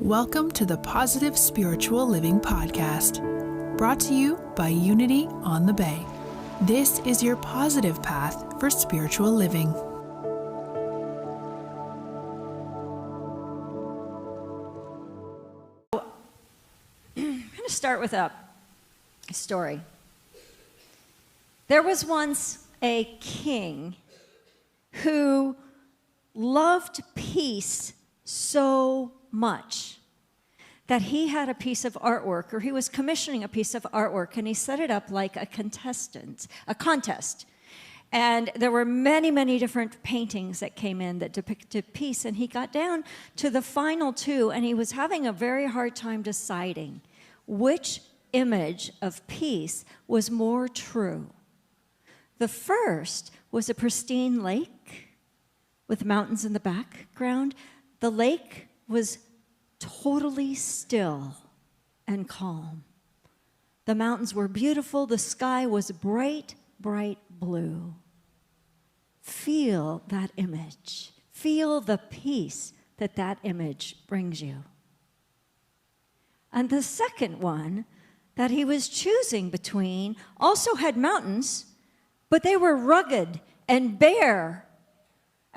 Welcome to the Positive Spiritual Living Podcast, brought to you by Unity on the Bay. This is your positive path for spiritual living. I'm going to start with a story. There was once a king who loved peace so much that he had a piece of artwork, or he was commissioning a piece of artwork, and he set it up like a contest. And there were many, many different paintings that came in that depicted peace, and he got down to the final two, and he was having a very hard time deciding which image of peace was more true. The first was a pristine lake with mountains in the background. The lake was totally still and calm. The mountains were beautiful. The sky was bright, bright blue. Feel that image. Feel the peace that that image brings you. And the second one that he was choosing between also had mountains, but they were rugged and bare.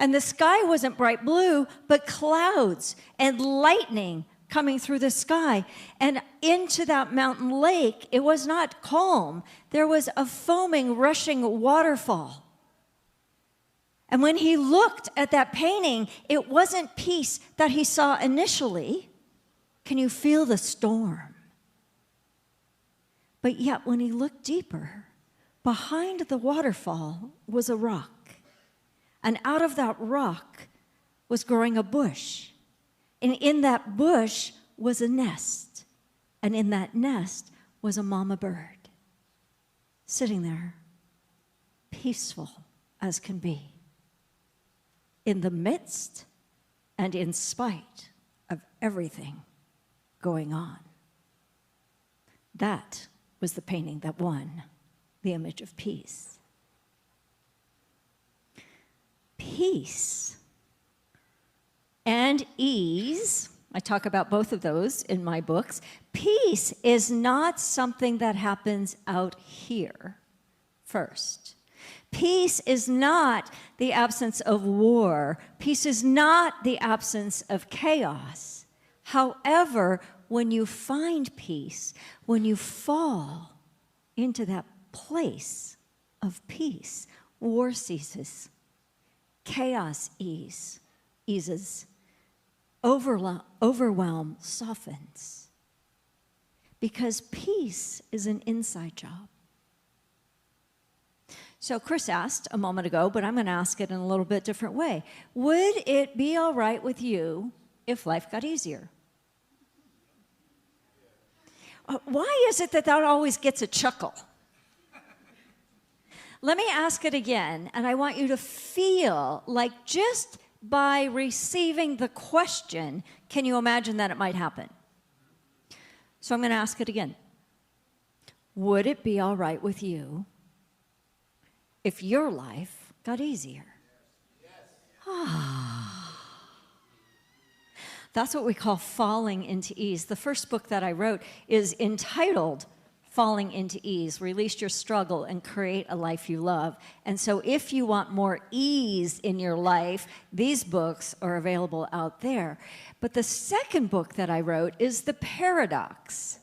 And the sky wasn't bright blue, but clouds and lightning coming through the sky. And into that mountain lake, it was not calm. There was a foaming, rushing waterfall. And when he looked at that painting, it wasn't peace that he saw initially. Can you feel the storm? But yet, when he looked deeper, behind the waterfall was a rock. And out of that rock was growing a bush. And in that bush was a nest. And in that nest was a mama bird, sitting there, peaceful as can be, in the midst and in spite of everything going on. That was the painting that won the image of peace. Peace and ease, I talk about both of those in my books. Peace is not something that happens out here first. Peace is not the absence of war. Peace is not the absence of chaos. However, when you find peace, when you fall into that place of peace, war ceases. Chaos eases. Overwhelm softens. Because peace is an inside job. So Chris asked a moment ago, but I'm going to ask it in a little bit different way. Would it be all right with you if life got easier? Why is it that always gets a chuckle? Let me ask it again, and I want you to feel like just by receiving the question, can you imagine that it might happen? So I'm going to ask it again. Would it be all right with you if your life got easier? That's what we call falling into ease. The first book that I wrote is entitled Falling into Ease, Release Your Struggle and Create a Life You Love. And so if you want more ease in your life, these books are available out there. But the second book that I wrote is The Paradox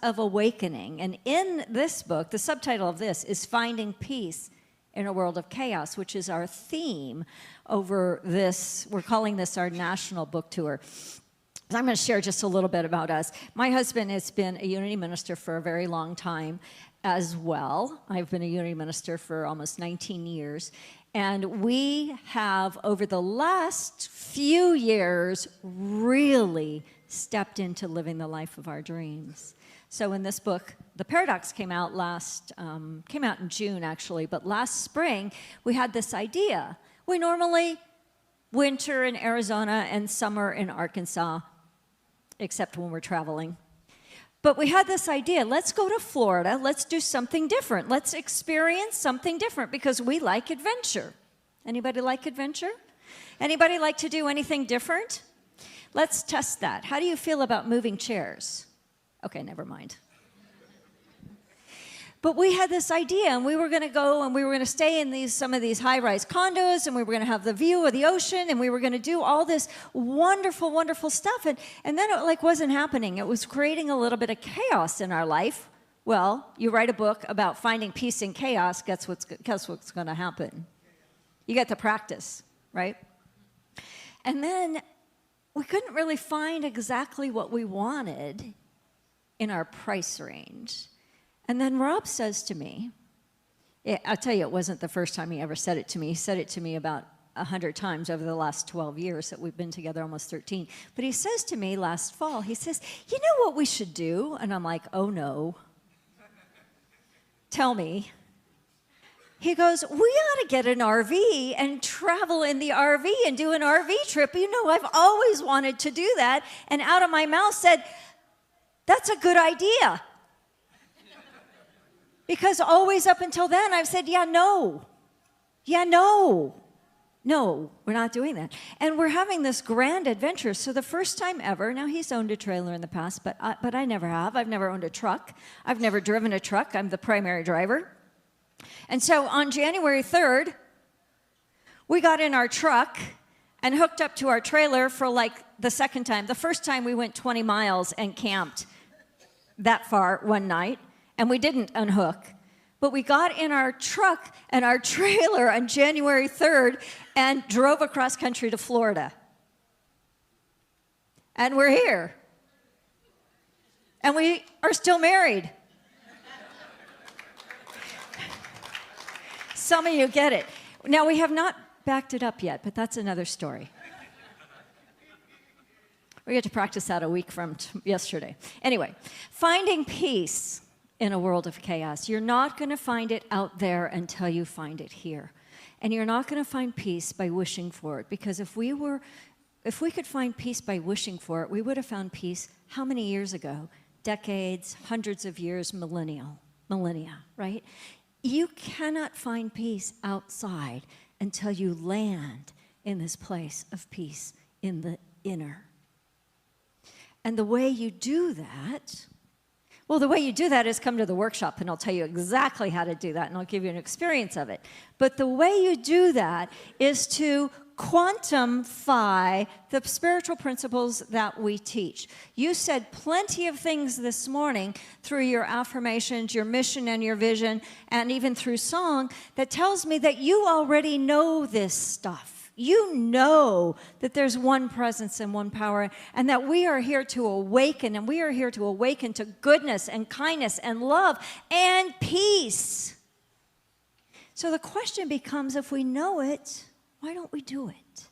of Awakening. And in this book, the subtitle of this is Finding Peace in a World of Chaos, which is our theme over this. We're calling this our national book tour. I'm going to share just a little bit about us. My husband has been a Unity minister for a very long time as well. I've been a Unity minister for almost 19 years. And we have, over the last few years, really stepped into living the life of our dreams. So in this book, The Paradox came out in June, actually. But last spring, we had this idea. We normally winter in Arizona and summer in Arkansas, except when we're traveling. But we had this idea, let's go to Florida, let's do something different. Let's experience something different because we like adventure. Anybody like adventure? Anybody like to do anything different? let's test that. How do you feel about moving chairs? Okay, never mind. But we had this idea, and we were going to go, and we were going to stay in some of these high-rise condos, and we were going to have the view of the ocean, and we were going to do all this wonderful, wonderful stuff. And then it wasn't happening. It was creating a little bit of chaos in our life. Well, you write a book about finding peace in chaos, guess what's going to happen? You get to practice, right? And then we couldn't really find exactly what we wanted in our price range. And then Rob says to me, I'll tell you, it wasn't the first time he ever said it to me. He said it to me about 100 times over the last 12 years that we've been together, almost 13. But he says to me last fall, he says, you know what we should do? And I'm like, oh no. Tell me. He goes, we ought to get an RV and travel in the RV and do an RV trip. You know, I've always wanted to do that. And out of my mouth said, that's a good idea. Because always up until then, I've said, no, we're not doing that. And we're having this grand adventure. So the first time ever, now he's owned a trailer in the past, but I never have. I've never owned a truck. I've never driven a truck. I'm the primary driver. And so on January 3rd, we got in our truck and hooked up to our trailer for like the second time. The first time we went 20 miles and camped that far one night. And we didn't unhook. But we got in our truck and our trailer on January 3rd and drove across country to Florida. And we're here. And we are still married. Some of you get it. Now, we have not backed it up yet, but that's another story. We get to practice that a week from yesterday. Anyway, finding peace in a world of chaos. You're not going to find it out there until you find it here. And you're not going to find peace by wishing for it. Because if we could find peace by wishing for it, we would have found peace how many years ago? Decades, hundreds of years, millennia, right? You cannot find peace outside until you land in this place of peace in the inner. And the way you do that, well, the way you do that is come to the workshop, and I'll tell you exactly how to do that, and I'll give you an experience of it. But the way you do that is to quantify the spiritual principles that we teach. You said plenty of things this morning through your affirmations, your mission and your vision, and even through song that tells me that you already know this stuff. You know that there's one presence and one power, and that we are here to awaken, and we are here to awaken to goodness and kindness and love and peace. So the question becomes, if we know it, why don't we do it?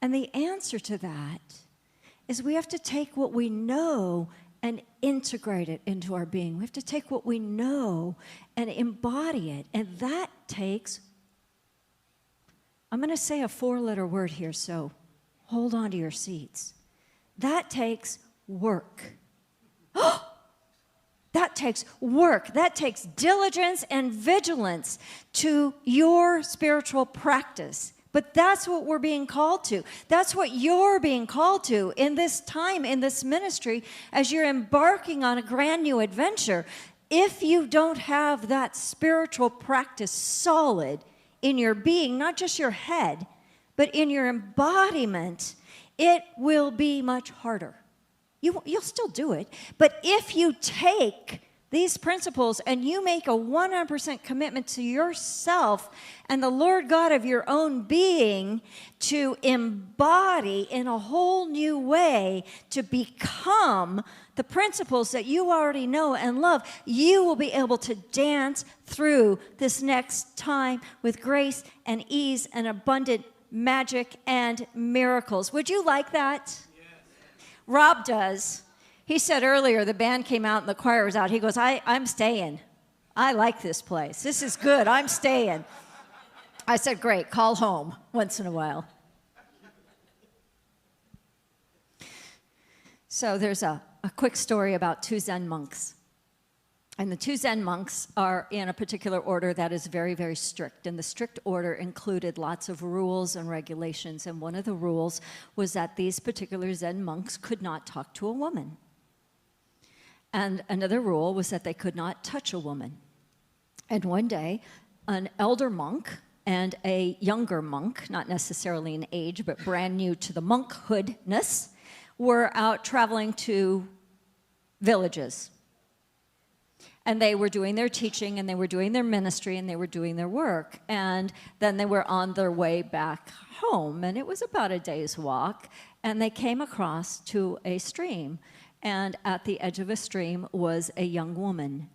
And the answer to that is we have to take what we know and integrate it into our being. We have to take what we know and embody it. And that takes, I'm going to say a 4-letter word here, so hold on to your seats. That takes work. That takes work. That takes diligence and vigilance to your spiritual practice. But that's what we're being called to. That's what you're being called to in this time, in this ministry, as you're embarking on a brand new adventure. If you don't have that spiritual practice solid in your being, not just your head, but in your embodiment, it will be much harder. You'll still do it. But if you take these principles and you make a 100% commitment to yourself and the Lord God of your own being to embody in a whole new way, to become the principles that you already know and love, you will be able to dance through this next time with grace and ease and abundant magic and miracles. Would you like that? Yes. Rob does. He said earlier, the band came out and the choir was out. He goes, I'm staying. I like this place. This is good. I'm staying. I said, great, call home once in a while. So there's a quick story about 2 Zen monks. And the two Zen monks are in a particular order that is very, very strict. And the strict order included lots of rules and regulations. And one of the rules was that these particular Zen monks could not talk to a woman. And another rule was that they could not touch a woman. And one day, an elder monk and a younger monk, not necessarily in age, but brand new to the monkhoodness, were out traveling to villages. And they were doing their teaching, and they were doing their ministry, and they were doing their work. And then they were on their way back home, and it was about a day's walk, and they came across to a stream. And at the edge of a stream was a young woman.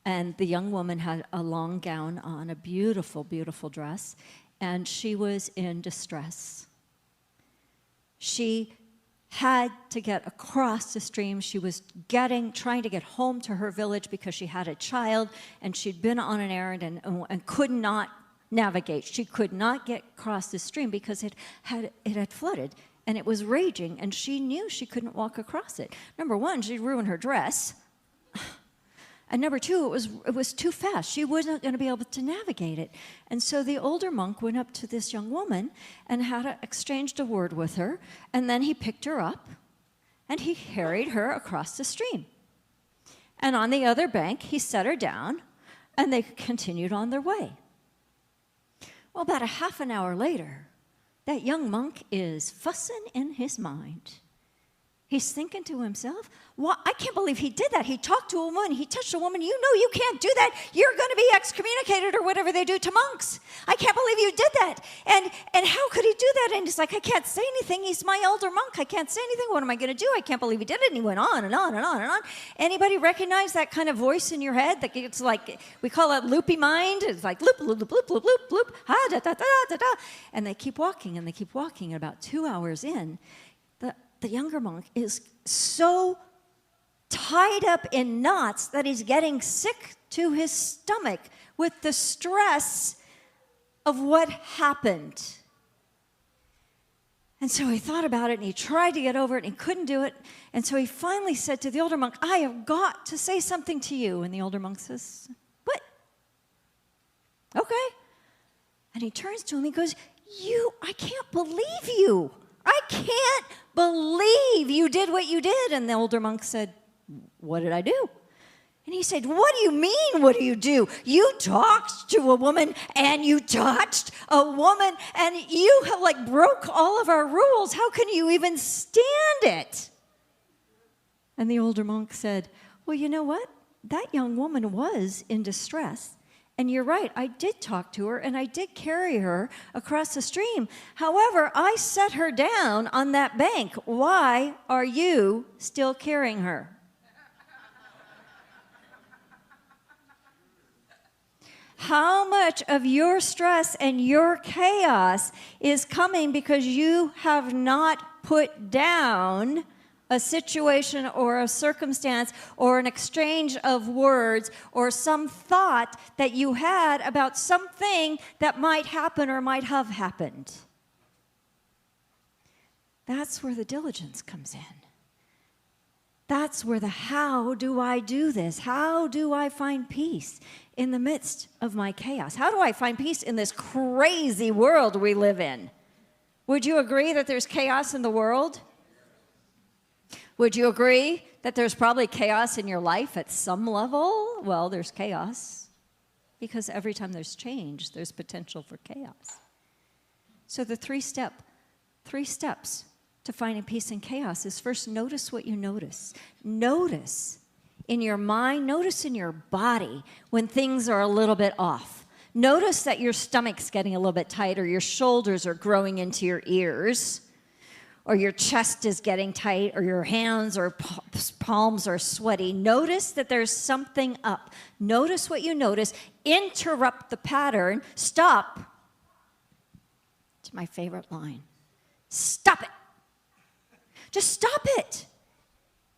And the young woman had a long gown on, a beautiful, beautiful dress, and she was in distress. She had to get across the stream. She was trying to get home to her village because she had a child, and she'd been on an errand and could not navigate. She could not get across the stream because it had flooded, and it was raging, and she knew she couldn't walk across it. Number one, she'd ruined her dress. And number two, it was too fast. She wasn't going to be able to navigate it. And so the older monk went up to this young woman and exchanged a word with her, and then he picked her up, and he carried her across the stream. And on the other bank, he set her down, and they continued on their way. Well, about a half an hour later, that young monk is fussing in his mind. He's thinking to himself, well, I can't believe he did that. He talked to a woman. He touched a woman. You know you can't do that. You're going to be excommunicated or whatever they do to monks. I can't believe you did that. And how could he do that? And he's like, I can't say anything. He's my elder monk. I can't say anything. What am I going to do? I can't believe he did it. And he went on and on and on and on. Anybody recognize that kind of voice in your head? That it's like, we call it loopy mind. It's like loop, loop, loop, loop, loop, loop, loop, ha, da, da, da, da, da. And they keep walking and they keep walking. And about 2 hours in, the younger monk is so tied up in knots that he's getting sick to his stomach with the stress of what happened. And so he thought about it, and he tried to get over it, and he couldn't do it. And so he finally said to the older monk, I have got to say something to you. And the older monk says, what? Okay. And he turns to him, he goes, I can't believe you. I can't believe you did what you did. And the older monk said, what did I do? And he said, what do you mean, what do you do? You talked to a woman, and you touched a woman, and you have broke all of our rules. How can you even stand it? And the older monk said, well, you know what? That young woman was in distress. And you're right, I did talk to her, and I did carry her across the stream. However, I set her down on that bank. Why are you still carrying her? How much of your stress and your chaos is coming because you have not put down a situation or a circumstance or an exchange of words or some thought that you had about something that might happen or might have happened? That's where the diligence comes in. That's where the how do I do this? How do I find peace in the midst of my chaos? How do I find peace in this crazy world we live in? Would you agree that there's chaos in the world? Would you agree that there's probably chaos in your life at some level? Well, there's chaos because every time there's change, there's potential for chaos. So the three steps to finding peace in chaos is first, notice what you notice. Notice in your mind, notice in your body when things are a little bit off. Notice that your stomach's getting a little bit tight, or your shoulders are growing into your ears, or your chest is getting tight, or your hands or palms are sweaty. Notice that there's something up. Notice what you notice. Interrupt the pattern. Stop. It's my favorite line. Stop it. Just stop it.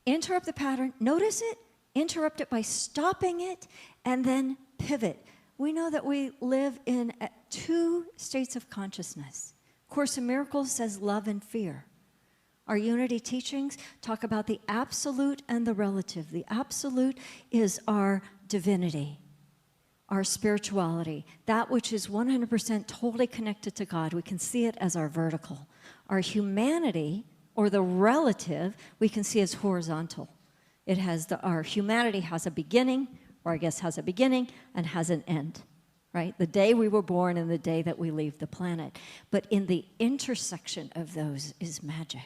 Interrupt the pattern. Notice it. Interrupt it by stopping it, and then pivot. We know that we live in two states of consciousness. Course in Miracles says love and fear. Our unity teachings talk about the absolute and the relative. The absolute is our divinity, our spirituality, that which is 100% totally connected to God. We can see it as our vertical. Our humanity, or the relative, we can see as horizontal. Our humanity has a beginning, or I guess has a beginning and has an end, right? The day we were born and the day that we leave the planet. But in the intersection of those is magic.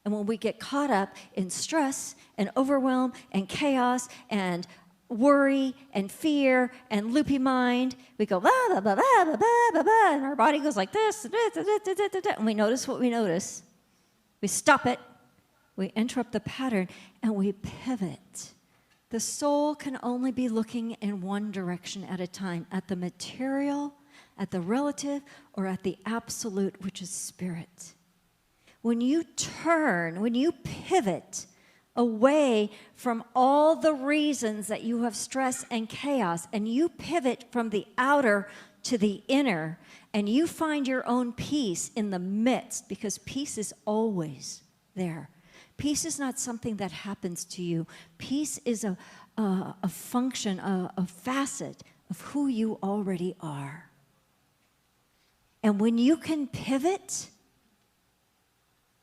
And when we get caught up in stress and overwhelm and chaos and worry and fear and loopy mind, we go, blah, blah, blah, blah, blah, blah, blah, and our body goes like this, and we notice what we notice. We stop it, we interrupt the pattern, and we pivot. The soul can only be looking in one direction at a time, at the material, at the relative, or at the absolute, which is spirit. When you turn, when you pivot away from all the reasons that you have stress and chaos, and you pivot from the outer to the inner, and you find your own peace in the midst, because peace is always there. Peace is not something that happens to you. Peace is a function, a facet of who you already are. And when you can pivot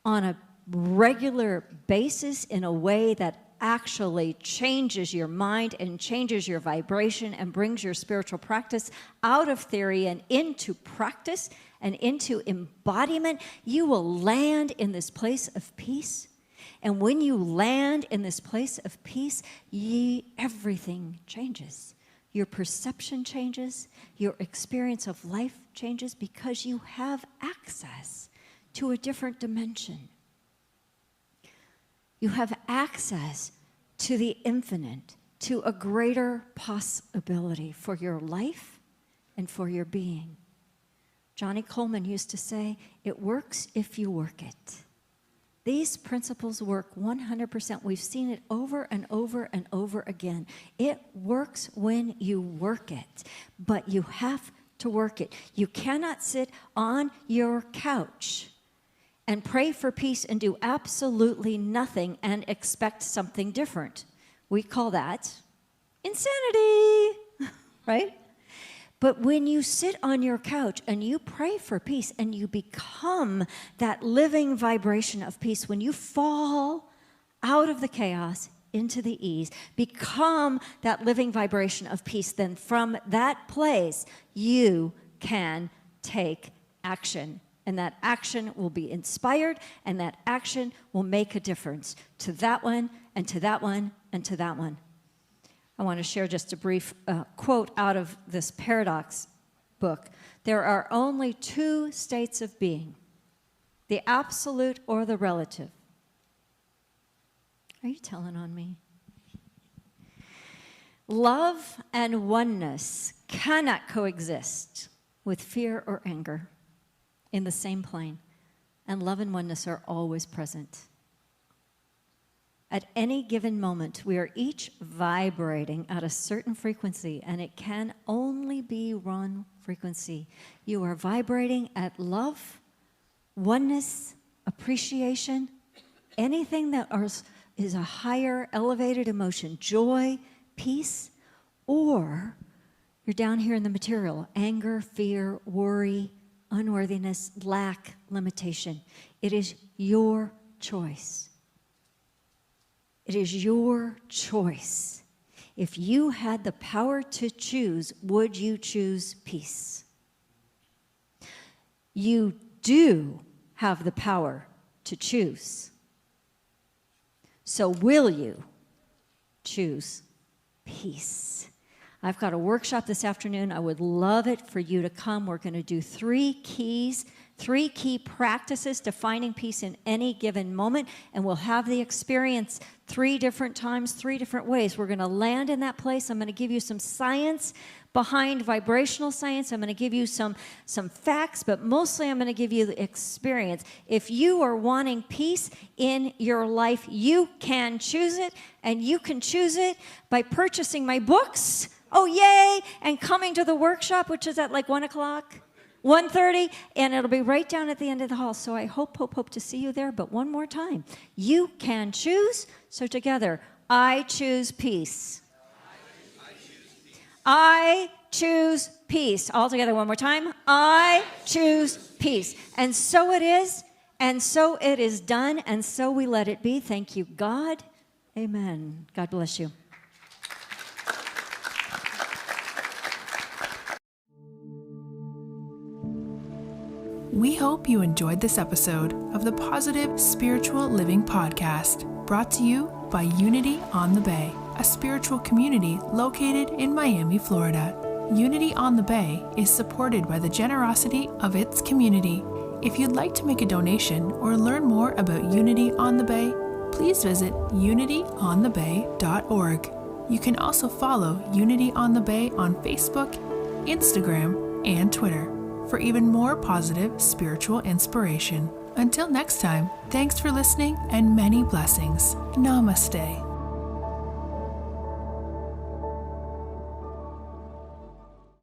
on a regular basis in a way that actually changes your mind and changes your vibration and brings your spiritual practice out of theory and into practice and into embodiment, you will land in this place of peace. And when you land in this place of peace, everything changes. Your perception changes, your experience of life changes, because you have access to a different dimension. You have access to the infinite, to a greater possibility for your life and for your being. Johnny Coleman used to say, it works if you work it. These principles work 100%. We've seen it over and over and over again. It works when you work it, but you have to work it. You cannot sit on your couch and pray for peace and do absolutely nothing and expect something different. We call that insanity, right? But when you sit on your couch and you pray for peace and you become that living vibration of peace, when you fall out of the chaos into the ease, become that living vibration of peace, then from that place you can take action. And that action will be inspired, and that action will make a difference to that one, and to that one, and to that one. I want to share just a brief quote out of this Paradox book. There are only two states of being, the absolute or the relative. Are you telling on me? Love and oneness cannot coexist with fear or anger in the same plane, and love and oneness are always present. At any given moment, we are each vibrating at a certain frequency, and it can only be one frequency. You are vibrating at love, oneness, appreciation, anything that is a higher, elevated emotion, joy, peace, or you're down here in the material, anger, fear, worry, unworthiness, lack, limitation. It is your choice. It is your choice. If you had the power to choose, would you choose peace? You do have the power to choose. So will you choose peace? I've got a workshop this afternoon. I would love it for you to come. We're going to do 3 key practices to finding peace in any given moment, and we'll have the experience 3 different times, 3 different ways. We're going to land in that place. I'm going to give you some science behind vibrational science. I'm going to give you some facts, but mostly I'm going to give you the experience. If you are wanting peace in your life, you can choose it, and you can choose it by purchasing my books. Oh, yay! And coming to the workshop, which is at like 1 o'clock. 1:30, and it'll be right down at the end of the hall. So I hope to see you there. But one more time, you can choose. So together, I choose peace. I choose peace. All together one more time. I choose peace. And so it is, and so it is done, and so we let it be. Thank you, God. Amen. God bless you. We hope you enjoyed this episode of the Positive Spiritual Living Podcast, brought to you by Unity on the Bay, a spiritual community located in Miami, Florida. Unity on the Bay is supported by the generosity of its community. If you'd like to make a donation or learn more about Unity on the Bay, please visit unityonthebay.org. You can also follow Unity on the Bay on Facebook, Instagram, and Twitter for even more positive spiritual inspiration. Until next time, thanks for listening and many blessings. Namaste.